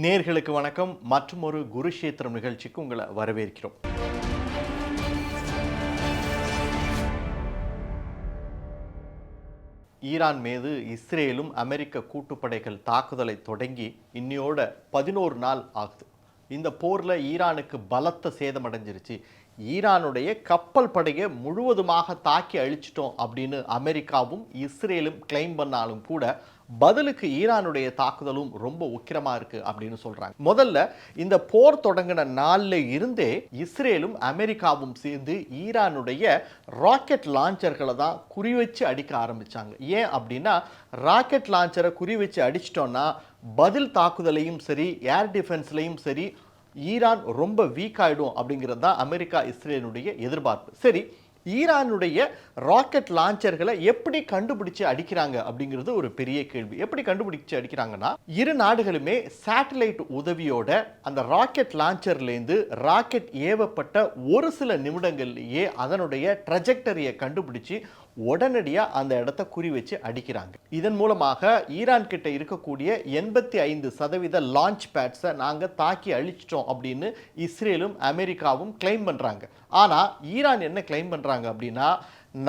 நேர்களுக்கு வணக்கம். மற்றும் ஒரு குருஷேத்திரம் நிகழ்ச்சிக்கு உங்களை வரவேற்கிறோம். ஈரான் மீது இஸ்ரேலும் அமெரிக்க கூட்டுப்படைகள் தாக்குதலை தொடங்கி இன்னையோட 11 நாள் ஆகுது. இந்த போரில் ஈரானுக்கு பலத்த சேதமடைஞ்சிருச்சு. ஈரானுடைய கப்பல் படையை முழுவதுமாக தாக்கி அழிச்சிட்டோம் அப்படின்னு அமெரிக்காவும் இஸ்ரேலும் கிளைம் பண்ணாலும் கூட பதிலுக்கு ஈரானுடைய தாக்குதலும் ரொம்ப உக்கிரமாக இருக்கு அப்படின்னு சொல்றாங்க. முதல்ல இந்த போர் தொடங்கின நாளில் இருந்தே இஸ்ரேலும் அமெரிக்காவும் சேர்ந்து ஈரானுடைய ராக்கெட் லான்ச்சர்களை தான் குறி வச்சு அடிக்க ஆரம்பிச்சாங்க. ஏன் அப்படின்னா ராக்கெட் லான்ச்சரை குறி வச்சு அடிச்சிட்டோம்னா பதில் தாக்குதலையும் சரி ஏர் டிஃபென்ஸ்லையும் சரி ஈரான் ரொம்ப வீக் ஆகிடும் அப்படிங்கிறது தான் அமெரிக்கா இஸ்ரேலுடைய எதிர்பார்ப்பு. சரி, ஈரானுடைய ராக்கெட் லான்ச்சர்களை எப்படி கண்டுபிடிச்சு அடிக்கிறாங்க அப்படிங்கிறது ஒரு பெரிய கேள்வி. எப்படி கண்டுபிடிச்சு அடிக்கிறாங்கன்னா, இரு நாடுகளுமே சேட்டலைட் உதவியோட அந்த ராக்கெட் லான்ச்சர்லேருந்து ராக்கெட் ஏவப்பட்ட ஒரு சில நிமிடங்கள்லேயே அதனுடைய ட்ரஜெக்டரியை கண்டுபிடிச்சு உடனடியாக அந்த இடத்த குறி வச்சு அடிக்கிறாங்க. இதன் மூலமாக ஈரான் கிட்ட இருக்கக்கூடிய 85% லான்ச் பேட்ஸை நாங்கள் தாக்கி அழிச்சிட்டோம் அப்படின்னு இஸ்ரேலும் அமெரிக்காவும் கிளைம் பண்ணுறாங்க. ஆனால் ஈரான் என்ன கிளைம் பண்ணுறாங்க அப்படின்னா,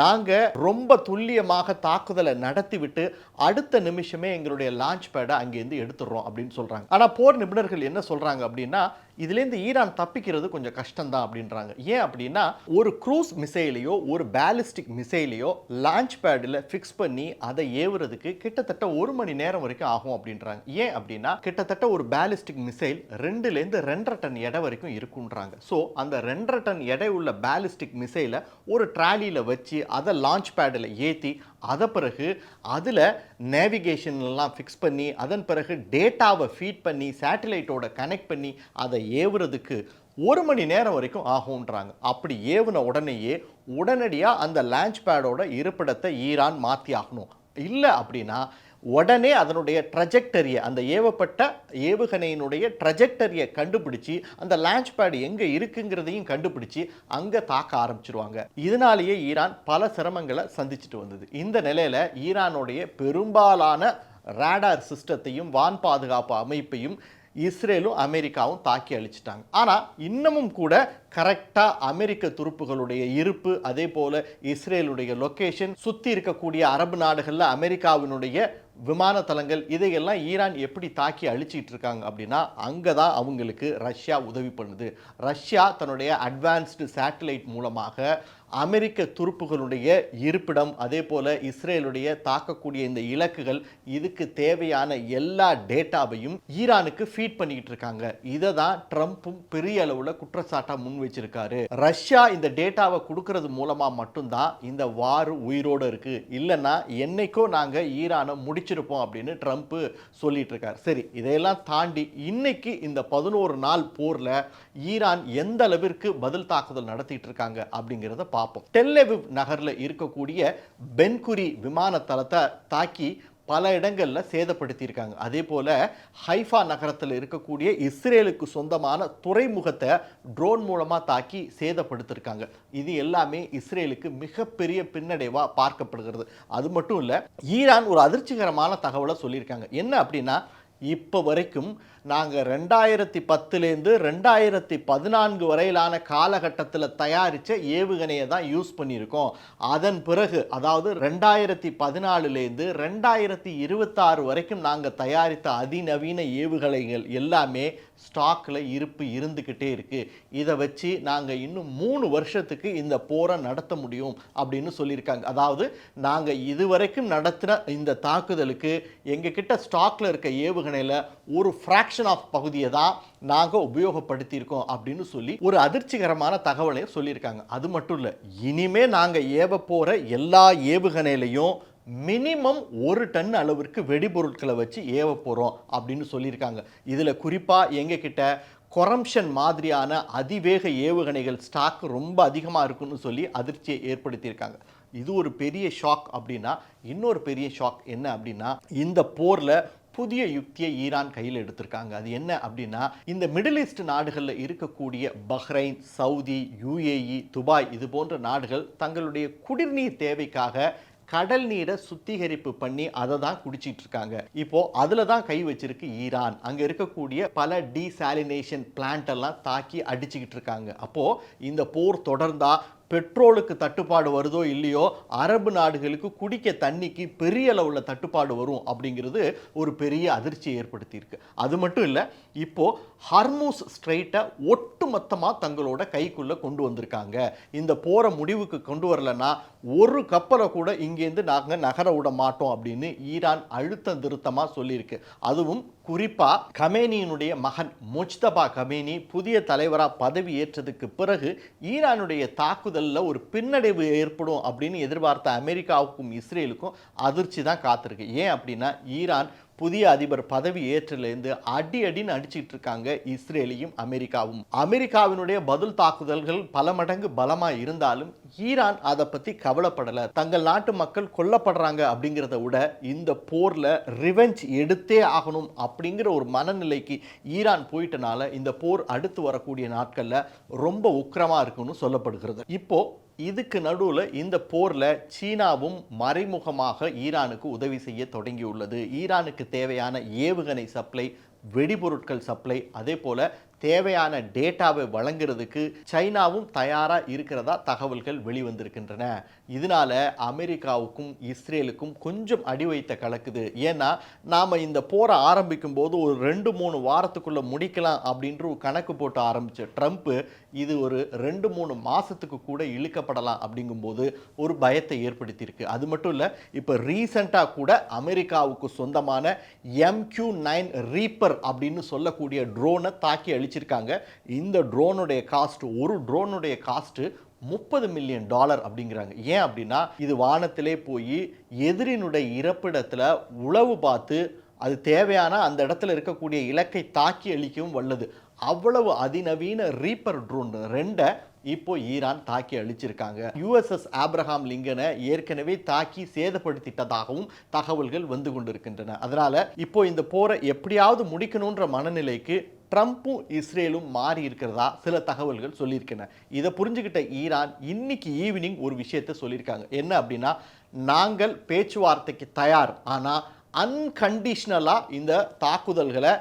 நாங்கள் ரொம்ப துல்லியமாக தாக்குதலை நடத்திவிட்டு அடுத்த நிமிஷமே எங்களுடைய லான்ச் பேடை அங்கேருந்து எடுத்துடுறோம் அப்படின்னு சொல்கிறாங்க. ஆனால் போர் நிபுணர்கள் என்ன சொல்கிறாங்க அப்படின்னா, இதுலேருந்து ஈரான் தப்பிக்கிறது கொஞ்சம் கஷ்டம்தான் அப்படின்றாங்க. ஏன் அப்படின்னா, ஒரு க்ரூஸ் மிசைலையோ ஒரு பேலிஸ்டிக் மிசைலையோ லான்ச் பேடில் ஃபிக்ஸ் பண்ணி அதை ஏவுறதுக்கு கிட்டத்தட்ட 1 மணி நேரம் வரைக்கும் ஆகும் அப்படின்றாங்க. ஏன் அப்படின்னா, கிட்டத்தட்ட ஒரு பேலிஸ்டிக் மிசைல் 2லேருந்து 2.5 டன் எடை வரைக்கும் இருக்குன்றாங்க. ஸோ அந்த 2.5 டன் எடை உள்ள பேலிஸ்டிக் மிசைலை ஒரு ட்ராலியில் வச்சு அதை லான்ச் பேடில் ஏற்றி அதை பிறகு அதில் நேவிகேஷன்லாம் ஃபிக்ஸ் பண்ணி அதன் பிறகு டேட்டாவை ஃபீட் பண்ணி சேட்டலைட்டோட கனெக்ட் பண்ணி அதை ஏவுறதுக்கு 1 மணி நேரம் வரைக்கும் ஆகும்ன்றாங்க. அப்படி ஏவுன உடனடியாக அந்த லான்ச் பேடோட இருப்பிடத்தை ஈரான் மாற்றி ஆகணும். இல்லை அப்படின்னா உடனே அதனுடைய ட்ரஜெக்டரியை, அந்த ஏவப்பட்ட ஏவுகணையினுடைய ட்ரஜெக்டரியை கண்டுபிடிச்சி அந்த லான்ச் பேட் எங்கே இருக்குங்கிறதையும் கண்டுபிடிச்சி அங்கே தாக்க ஆரம்பிச்சிருவாங்க. இதனாலேயே ஈரான் பல சிரமங்களை சந்திச்சுட்டு வந்தது. இந்த நிலையில் ஈரானுடைய பெரும்பாலான ரேடார் சிஸ்டத்தையும் வான் பாதுகாப்பு அமைப்பையும் இஸ்ரேலும் அமெரிக்காவும் தாக்கி அழிச்சிட்டாங்க. ஆனால் இன்னமும் கூட கரெக்டாக அமெரிக்க துருப்புகளுடைய இருப்பு, அதே போல் இஸ்ரேலுடைய லொக்கேஷன், சுற்றி இருக்கக்கூடிய அரபு நாடுகளில் அமெரிக்காவினுடைய விமான தளங்கள், இதையெல்லாம் ஈரான் எப்படி தாக்கி அழிச்சிட்டு இருக்காங்க அப்படின்னா, அங்கே தான் அவங்களுக்கு ரஷ்யா உதவி பண்ணுது. ரஷ்யா தன்னுடைய அட்வான்ஸ்டு சேட்டலைட் மூலமாக அமெரிக்க துருப்புகளுடைய இருப்பிடம், அதே போல் இஸ்ரேலுடைய தாக்கக்கூடிய இந்த இலக்குகள், இதுக்கு தேவையான எல்லா டேட்டாவையும் ஈரானுக்கு ஃபீட் பண்ணிக்கிட்டு இருக்காங்க. இதை தான் ட்ரம்ப்பும் பெரிய அளவில் குற்றச்சாட்டாக முன் வச்சிருக்காரு. ரஷ்யா இந்த டேட்டாவை கொடுக்கறது மூலமாக மட்டும்தான் இந்த வார் உயிரோடு இருக்கு, இல்லைன்னா என்னைக்கோ நாங்கள் ஈரானை முடிச்சிருப்போம் அப்படின்னு ட்ரம்ப் சொல்லிட்டு இருக்காரு. சரி, இதையெல்லாம் தாண்டி இன்னைக்கு இந்த 11 நாள் போரில் ஈரான் எந்த அளவிற்கு பதில் தாக்குதல் நடத்திட்டு இருக்காங்க அப்படிங்கிறத பார்ப்போம். டெல் அவிவ் நகரில் இருக்கக்கூடிய பென்குரி விமான தளத்தை தாக்கி பல இடங்களில் சேதப்படுத்தியிருக்காங்க. அதே போல் ஹைஃபா நகரத்தில் இருக்கக்கூடிய இஸ்ரேலுக்கு சொந்தமான துறைமுகத்தை ட்ரோன் மூலமாக தாக்கி சேதப்படுத்தியிருக்காங்க. இது எல்லாமே இஸ்ரேலுக்கு மிகப்பெரிய பின்னடைவாக பார்க்கப்படுகிறது. அது மட்டும் இல்லை, ஈரான் ஒரு அதிர்ச்சிகரமான தகவலை சொல்லியிருக்காங்க. என்ன அப்படின்னா, இப்போ வரைக்கும் நாங்கள் 2010லேருந்து 2014 வரையிலான காலகட்டத்தில் தயாரித்த ஏவுகணையை தான் யூஸ் பண்ணியிருக்கோம். அதன் பிறகு, அதாவது 2014லேருந்து 2026 வரைக்கும் நாங்கள் தயாரித்த அதிநவீன ஏவுகணைகள் எல்லாமே ஸ்டாக்கில் இருப்பு இருந்துக்கிட்டே இருக்குது. இதை வச்சு நாங்கள் இன்னும் 3 வருஷத்துக்கு இந்த போரை நடத்த முடியும் அப்படின்னு சொல்லியிருக்காங்க. அதாவது நாங்கள் இதுவரைக்கும் நடத்தின இந்த தாக்குதலுக்கு எங்ககிட்ட ஸ்டாக்கில் இருக்க ஏவுகணையில் ஒரு ஃப்ராக்ஷன் ஆஃப் பகுதியை தான் நாங்கள் உபயோகப்படுத்தியிருக்கோம் அப்படின்னு சொல்லி ஒரு அதிர்ச்சிகரமான தகவலையும் சொல்லியிருக்காங்க. அது மட்டும் இல்லை, இனிமே நாங்கள் ஏவ போகிற எல்லா ஏவுகணையிலையும் மினிமம் 1 டன் அளவிற்கு வெடிபொருட்களை வச்சு ஏவ போகிறோம் அப்படின்னு சொல்லியிருக்காங்க. இதில் குறிப்பாக எங்ககிட்ட கொரம்ஷன் மாதிரியான அதிவேக ஏவுகணைகள் ஸ்டாக் ரொம்ப அதிகமாக இருக்குன்னு சொல்லி அதிர்ச்சியை ஏற்படுத்தியிருக்காங்க. இது ஒரு பெரிய ஷாக். அப்படின்னா இன்னொரு பெரிய ஷாக் என்ன அப்படின்னா, இந்த போரில் புதிய யுக்தியை ஈரான் கையில் எடுத்திருக்காங்க. அது என்ன அப்படின்னா, இந்த மிடில் ஈஸ்ட் நாடுகளில் இருக்கக்கூடிய பஹ்ரைன், சவுதி, UAE, துபாய் இது போன்ற நாடுகள் தங்களுடைய குடிநீர் தேவைக்காக கடல் நீரை சுத்திகரிப்பு பண்ணி அதை தான் குடிச்சிட்டு இருக்காங்க. இப்போ அதுல தான் கை வச்சிருக்கு ஈரான். அங்க இருக்கக்கூடிய பல டீசாலினேஷன் பிளான்ட் எல்லாம் தாக்கி அடிச்சுக்கிட்டு இருக்காங்க. அப்போ இந்த போர் தொடர்ந்தா பெட்ரோலுக்கு தட்டுப்பாடு வருதோ இல்லையோ, அரபு நாடுகளுக்கு குடிக்க தண்ணிக்கு பெரிய அளவுல தட்டுப்பாடு வரும் அப்படிங்கிறது ஒரு பெரிய அதிர்ச்சியை ஏற்படுத்தியிருக்கு. அது மட்டும் இல்லை, இப்போ ஹர்மூஸ் ஸ்ட்ரெயிட்டை ஒட்டுமொத்தமா தங்களோட கைக்குள்ள கொண்டு வந்திருக்காங்க. இந்த போரை முடிவுக்கு கொண்டு வரலன்னா ஒரு கப்பலை கூட இங்கேருந்து நாங்கள் நகர விட மாட்டோம் அப்படின்னு ஈரான் அழுத்தம் திருத்தமா சொல்லியிருக்கு. அதுவும் குறிப்பா கமேனியினுடைய மகன் முஜ்தபா கமேனி புதிய தலைவரா பதவி ஏற்றதுக்கு பிறகு ஈரானுடைய தாக்குதல்ல ஒரு பின்னடைவு ஏற்படும் அப்படின்னு எதிர்பார்த்த அமெரிக்காவுக்கும் இஸ்ரேலுக்கும் அதிர்ச்சி தான் காத்திருக்கு. ஏன் அப்படின்னா, ஈரான் புதிய அதிபர் பதவி ஏற்றிலிருந்து அடின்னு அடிச்சிட்டு இருக்காங்க இஸ்ரேலையும் அமெரிக்காவும். அமெரிக்காவினுடைய பதில் தாக்குதல்கள் பல மடங்கு பலமா இருந்தாலும் ஈரான் அதை பத்தி கவலைப்படல. தங்கள் நாட்டு மக்கள் கொல்லப்படுறாங்க அப்படிங்கிறத விட இந்த போர்ல ரிவெஞ்ச் எடுத்தே ஆகணும் அப்படிங்கிற ஒரு மனநிலைக்கு ஈரான் போயிட்டனால இந்த போர் அடுத்து வரக்கூடிய நாட்கள்ல ரொம்ப உக்கிரமா இருக்குன்னு சொல்லப்படுகிறது. இப்போ இதுக்கு நடுவில் இந்த போரில் சீனாவும் மறைமுகமாக ஈரானுக்கு உதவி செய்ய தொடங்கியுள்ளது. ஈரானுக்கு தேவையான ஏவுகணை சப்ளை, வெடிபொருட்கள் சப்ளை, அதே போல தேவையான டேட்டாவை வழங்குறதுக்கு சைனாவும் தயாரா இருக்கிறதா தகவல்கள் வெளிவந்திருக்கின்றன. இதனால அமெரிக்காவுக்கும் இஸ்ரேலுக்கும் கொஞ்சம் அடி வைத்த கலக்குது. ஏன்னா நாம இந்த போரை ஆரம்பிக்கும் போது ஒரு 2-3 வாரத்துக்குள்ள முடிக்கலாம் அப்படின்ற ஒரு கணக்கு போட்டு ஆரம்பிச்ச ட்ரம்ப் இது ஒரு 2-3 மாசத்துக்கு கூட இழுக்கப்படலாம் அப்படிங்கும்போது ஒரு பயத்தை ஏற்படுத்தியிருக்கு. அது மட்டும் இல்லை, இப்போ ரீசெண்டாக கூட அமெரிக்காவுக்கு சொந்தமான MQ-9 ரீப்பர் அப்படின்னு சொல்லக்கூடிய ட்ரோனை தாக்கி அழிச்சிருக்காங்க. இந்த ட்ரோனுடைய காஸ்ட், ஒரு ட்ரோனுடைய காஸ்ட் $30 மில்லியன் அப்படிங்கிறாங்க. ஏன் அப்படின்னா, இது வானத்திலே போய் எதிரினுடைய இருப்பிடத்தில் உளவு பார்த்து அது தேவையான அந்த இடத்துல இருக்கக்கூடிய இலக்கை தாக்கி அழிக்கவும் வல்லது. அவ்வளவு அதிநவீன ரீப்பர் ட்ரோன் 2 இப்போ ஈரான் தாக்கி அழிச்சிருக்காங்க. USS ஆப்ரஹாம் லிங்கனை ஏற்கனவே தாக்கி சேதப்படுத்திட்டதாகவும் தகவல்கள் வந்து கொண்டிருக்கின்றன. அதனால இப்போ இந்த போரை எப்படியாவது முடிக்கணுன்ற மனநிலைக்கு ட்ரம்ப்பும் இஸ்ரேலும் மாறி இருக்கிறதா சில தகவல்கள் சொல்லியிருக்கின்றன. இதை புரிஞ்சுக்கிட்ட ஈரான் இன்னைக்கு ஈவினிங் ஒரு விஷயத்தை சொல்லியிருக்காங்க. என்ன அப்படின்னா, நாங்கள் பேச்சுவார்த்தைக்கு தயார், ஆனால் அன்கண்டிஷனலாக இந்த தாக்குதல்களை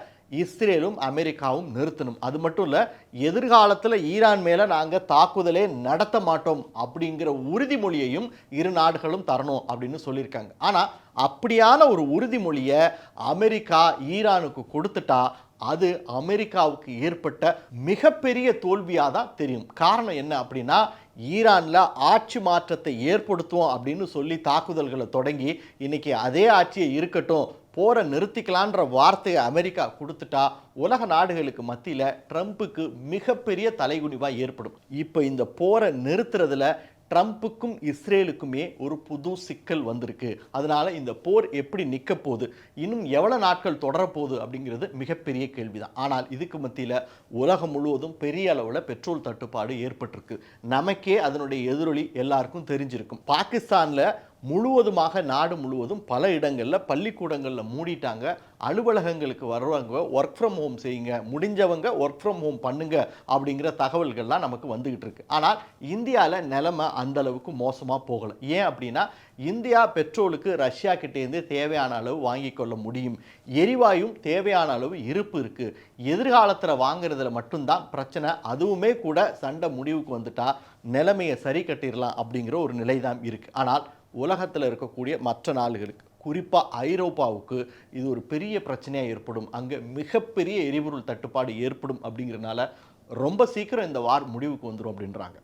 இஸ்ரேலும் அமெரிக்காவும் நிறுத்தணும். அது மட்டும் இல்லை, எதிர்காலத்தில் ஈரான் மேலே நாங்கள் தாக்குதலே நடத்த மாட்டோம் அப்படிங்கிற உறுதிமொழியையும் இரு நாடுகளும் தரணும் அப்படின்னு சொல்லியிருக்காங்க. ஆனால் அப்படியான ஒரு உறுதிமொழியை அமெரிக்கா ஈரானுக்கு கொடுத்துட்டா அது அமெரிக்காவுக்கு ஏற்பட்ட மிகப்பெரிய தோல்வியாக தான் தெரியும். காரணம் என்ன அப்படின்னா, ஈரானில் ஆட்சி மாற்றத்தை ஏற்படுத்துவோம் அப்படின்னு சொல்லி தாக்குதல்களை தொடங்கி இன்னைக்கு அதே ஆட்சியை இருக்கட்டும், போரை நிறுத்திக்கலான்ற வார்த்தையை அமெரிக்கா கொடுத்துட்டா உலக நாடுகளுக்கு மத்தியில் ட்ரம்ப்புக்கு மிகப்பெரிய தலைகுனிவாக ஏற்படும். இப்போ இந்த போரை நிறுத்துறதுல ட்ரம்ப்புக்கும் இஸ்ரேலுக்குமே ஒரு புது சிக்கல் வந்திருக்கு. அதனால இந்த போர் எப்படி நிற்க போகுது, இன்னும் எவ்வளவு நாட்கள் தொடரப்போகுது அப்படிங்கிறது மிகப்பெரிய கேள்விதான். ஆனால் இதுக்கு மத்தியில் உலகம் முழுவதும் பெரிய அளவில் பெட்ரோல் தட்டுப்பாடு ஏற்பட்டிருக்கு. நமக்கே அதனுடைய எதிரொலி எல்லாருக்கும் தெரிஞ்சிருக்கும். பாகிஸ்தானில் முழுவதுமாக நாடு முழுவதும் பல இடங்களில் பள்ளிக்கூடங்களில் மூடிட்டாங்க. அலுவலகங்களுக்கு வர்றவங்க ஒர்க் ஃப்ரம் ஹோம் செய்யுங்க, முடிஞ்சவங்க ஒர்க் ஃப்ரம் ஹோம் பண்ணுங்க அப்படிங்கிற தகவல்கள்லாம் நமக்கு வந்துகிட்டு இருக்கு. ஆனால் இந்தியாவில் நிலைமை அந்த அளவுக்கு மோசமாக போகலை. ஏன் அப்படின்னா, இந்தியா பெட்ரோலுக்கு ரஷ்யா கிட்டேருந்து தேவையான அளவு வாங்கி கொள்ள முடியும். எரிவாயும் தேவையான அளவு இருப்பு இருக்கு. எதிர்காலத்தில் வாங்குறதுல மட்டும்தான் பிரச்சனை. அதுவுமே கூட சண்டை முடிவுக்கு வந்துட்டா நிலைமையை சரி கட்டிடலாம் அப்படிங்கிற ஒரு நிலை தான் இருக்கு. ஆனால் உலகத்தில் இருக்கக்கூடிய மற்ற நாடுகளுக்கு, குறிப்பாக ஐரோப்பாவுக்கு இது ஒரு பெரிய பிரச்சனையாக ஏற்படும். அங்கே மிகப்பெரிய எரிபொருள் தட்டுப்பாடு ஏற்படும் அப்படிங்கிறனால ரொம்ப சீக்கிரம் இந்த வார் முடிவுக்கு வந்துடும் அப்படின்றாங்க.